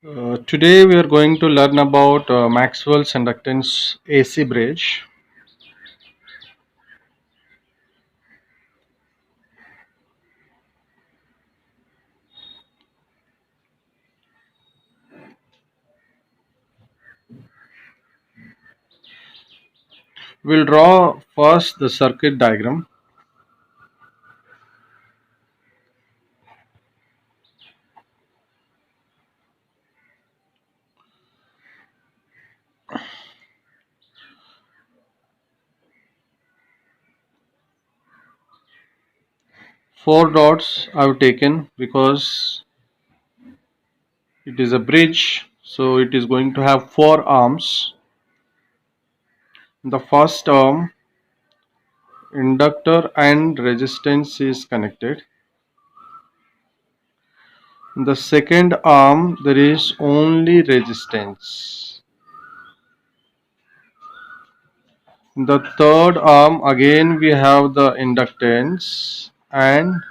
Today we are going to learn about Maxwell's inductance AC bridge. We'll draw first the circuit diagram. Four dots I've taken because it is a bridge, so it is going to have four arms. The first arm, inductor and resistance is connected. In the second arm, there is only resistance. In the third arm, again we have the inductance and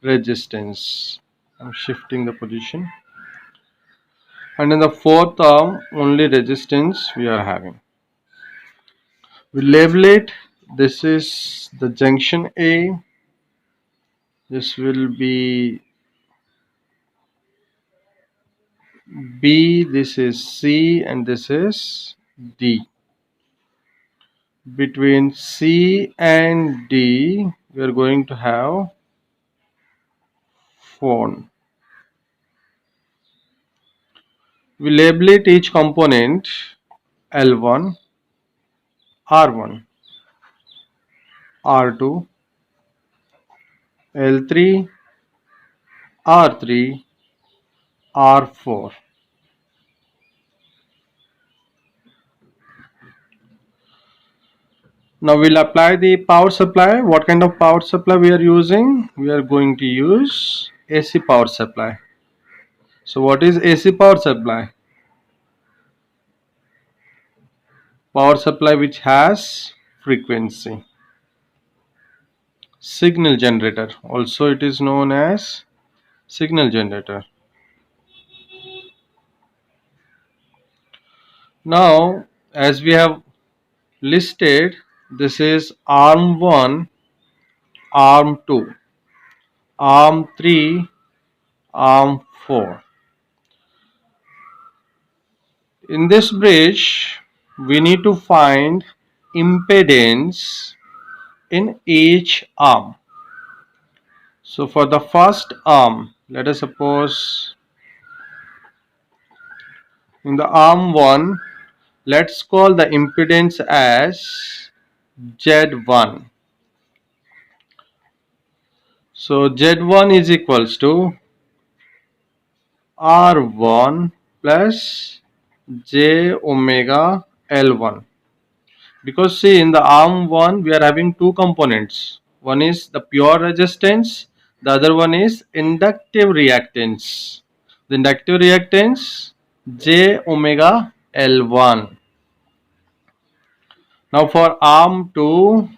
resistance. I'm shifting the position. And in the fourth arm, only resistance we are having. We label it. This is the junction A. This will be B. This is C, and this is D. Between C and D, we are going to have phone. We label it each component L1, R1, R2, L3, R3, R4. Now we'll apply the power supply. What kind of power supply we are using? We are going to use AC power supply. So what is AC power supply? Power supply which has frequency. Signal generator. Also it is known as signal generator. Now as we have listed, this is arm 1, arm 2, arm 3, arm 4. In this bridge, we need to find impedance in each arm. So for the first arm, let us suppose in the arm 1, let's call the impedance as Z1. So Z1 is equals to R1 plus J omega L1. Because see, in the arm 1 we are having two components. One is the pure resistance, the other one is inductive reactance. The inductive reactance J omega L1. Now for arm 2,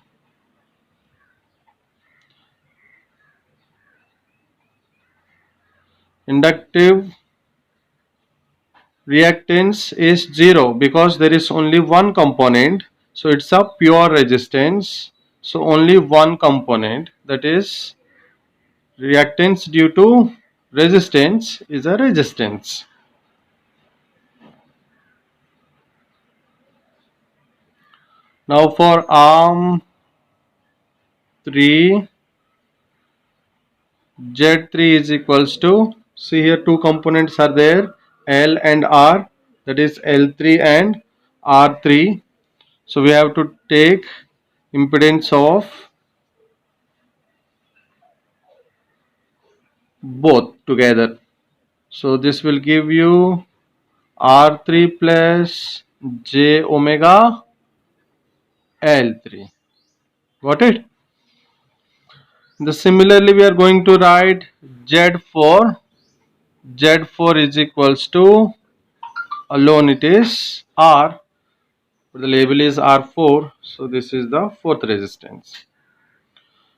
inductive reactance is 0 because there is only one component, so it's a pure resistance. So only one component, that is reactance due to resistance, is a resistance. Now for arm 3, Z3 is equals to, see here two components are there, L and R, that is L3 and R3. So we have to take impedance of both together. So this will give you R3 plus J omega L3. Got it? Similarly, we are going to write Z4. Z4 is equals to, alone it is R, but the label is R4. So this is the fourth resistance.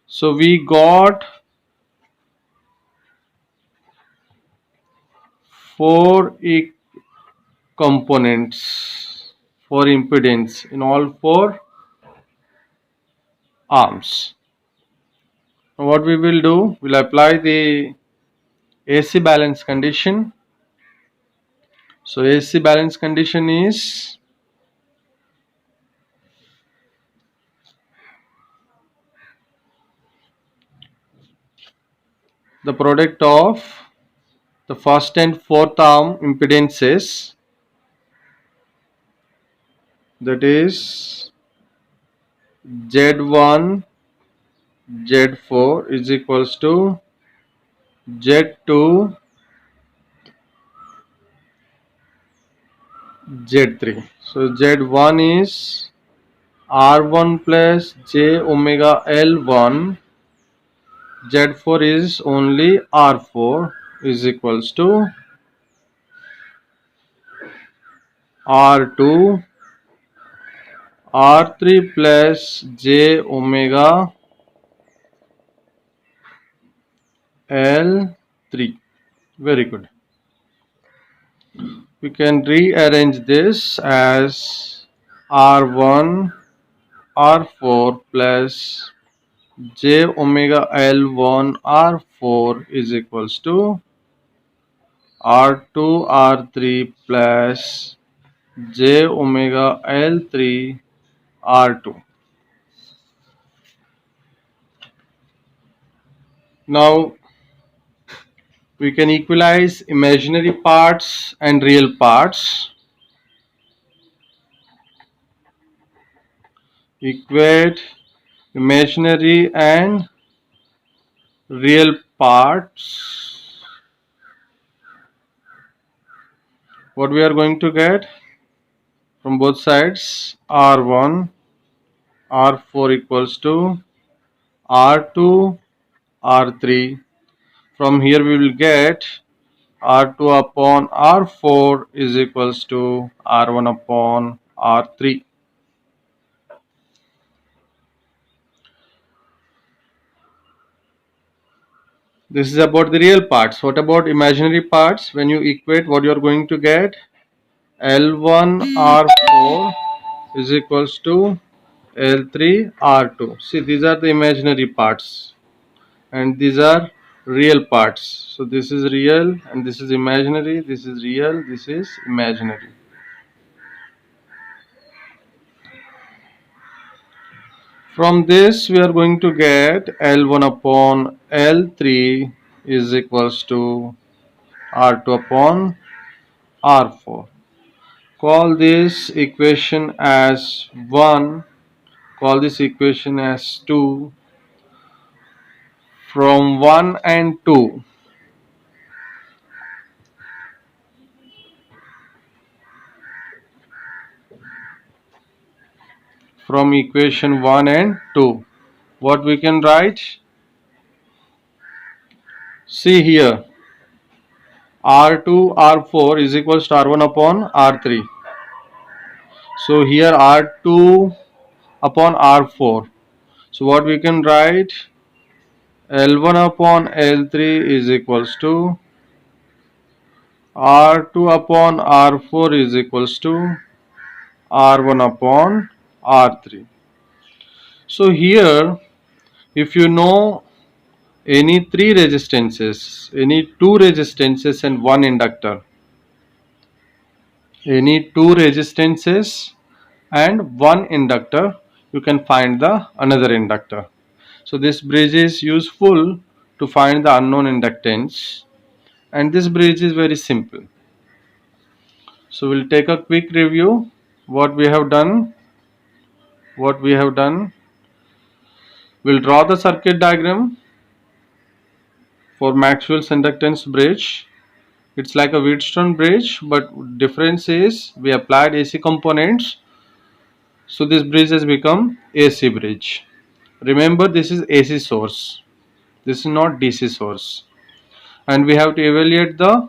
So we got four components for impedance in all four arms. Now what we will do, we'll apply the AC balance condition. So AC balance condition is the product of the first and fourth arm impedances, that is Z1 Z4 is equals to Z2 Z3. So Z1 is R1 plus J omega L1, Z4 is only R4 is equals to R2 R3 plus J omega L3. Very good. We can rearrange this as R1 R4 plus J omega L1 R4 is equals to R2 R3 plus J omega L3 R2. Now we can equalize imaginary parts and real parts. Equate imaginary and real parts. What we are going to get from both sides, R1 R4 equals to R2 R3. From here we will get R2 upon R4 is equals to R1 upon R3. This is about the real parts. What about imaginary parts? When you equate, what you are going to get, L1 R4 is equals to L3 R2. See, these are the imaginary parts and these are real parts. So this is real and this is imaginary, this is real, this is imaginary. From this we are going to get L1 upon L3 is equals to R2 upon R4. Call this equation as 1, call this equation as 2. From 1 and 2, from equation 1 and 2, what we can write? See here, R2 R4 is equals to R1 upon R3. So here R2 upon R4. So what we can write, L1 upon L3 is equals to R2 upon R4 is equals to R1 upon R3. So here, if you know any three resistances, any two resistances and one inductor, any two resistances and one inductor, you can find the another inductor. So this bridge is useful to find the unknown inductance, and this bridge is very simple. So we'll take a quick review what we have done. We'll draw the circuit diagram for Maxwell's inductance bridge. It's like a Wheatstone bridge, but difference is we applied AC components, so this bridge has become AC bridge. Remember, this is AC source, this is not DC source, and we have to evaluate the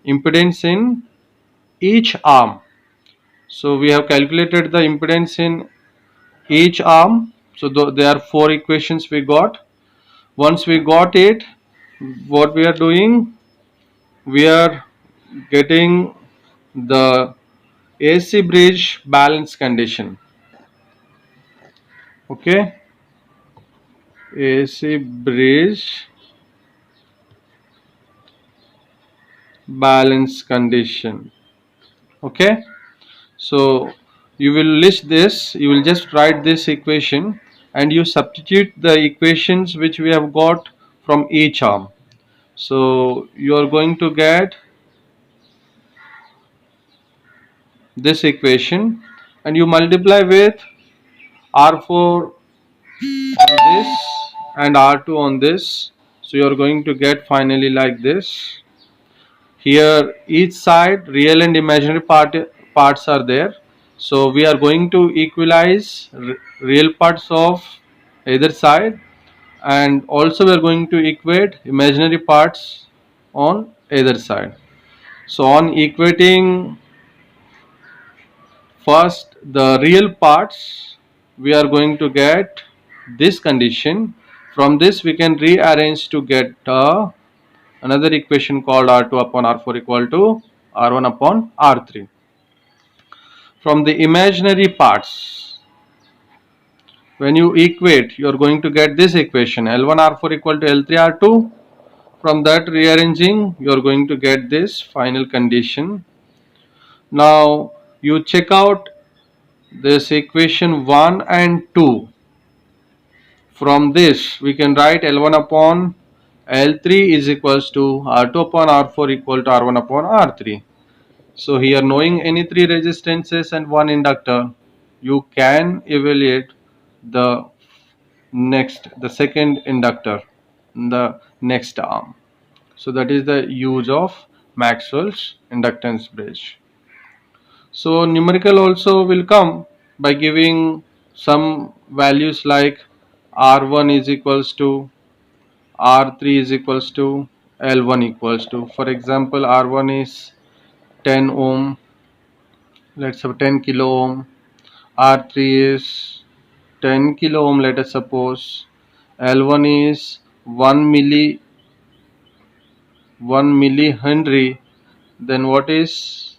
impedance in each arm. So we have calculated the impedance in each arm. So there are four equations we got. Once we got it, what we are doing, we are getting the AC bridge balance condition. Okay, AC bridge balance condition. Okay, so you will list this, you will just write this equation and you substitute the equations which we have got from each arm. So you are going to get this equation and you multiply with R4 on this and R2 on this. So you are going to get finally like this. Here each side real and imaginary parts are there. So we are going to equalize real parts of either side, and also we are going to equate imaginary parts on either side. So on equating first the real parts, we are going to get this condition. From this we can rearrange to get another equation called R2 upon R4 equal to R1 upon R3. From the imaginary parts, when you equate, you are going to get this equation L1 R4 equal to L3 R2. From that rearranging, you are going to get this final condition. Now you check out this equation 1 and 2. From this we can write L1 upon L3 is equals to R2 upon R4 equal to R1 upon R3. So here, knowing any three resistances and one inductor, you can evaluate the second inductor in the next arm. So that is the use of Maxwell's inductance bridge. So numerical also will come by giving some values like R1 is equals to R3 is equals to L1 equals to, for example, R1 is 10 ohm, let's have 10 kilo ohm. R3 is 10 kilo ohm, let us suppose. L1 is 1 millihenry. Then what is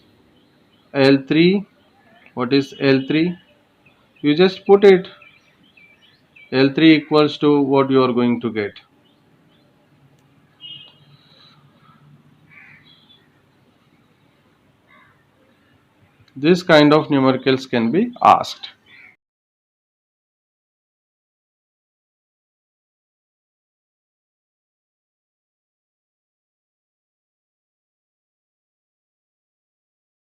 L3? What is L3? You just put it. L3 equals to what you are going to get. This kind of numericals can be asked.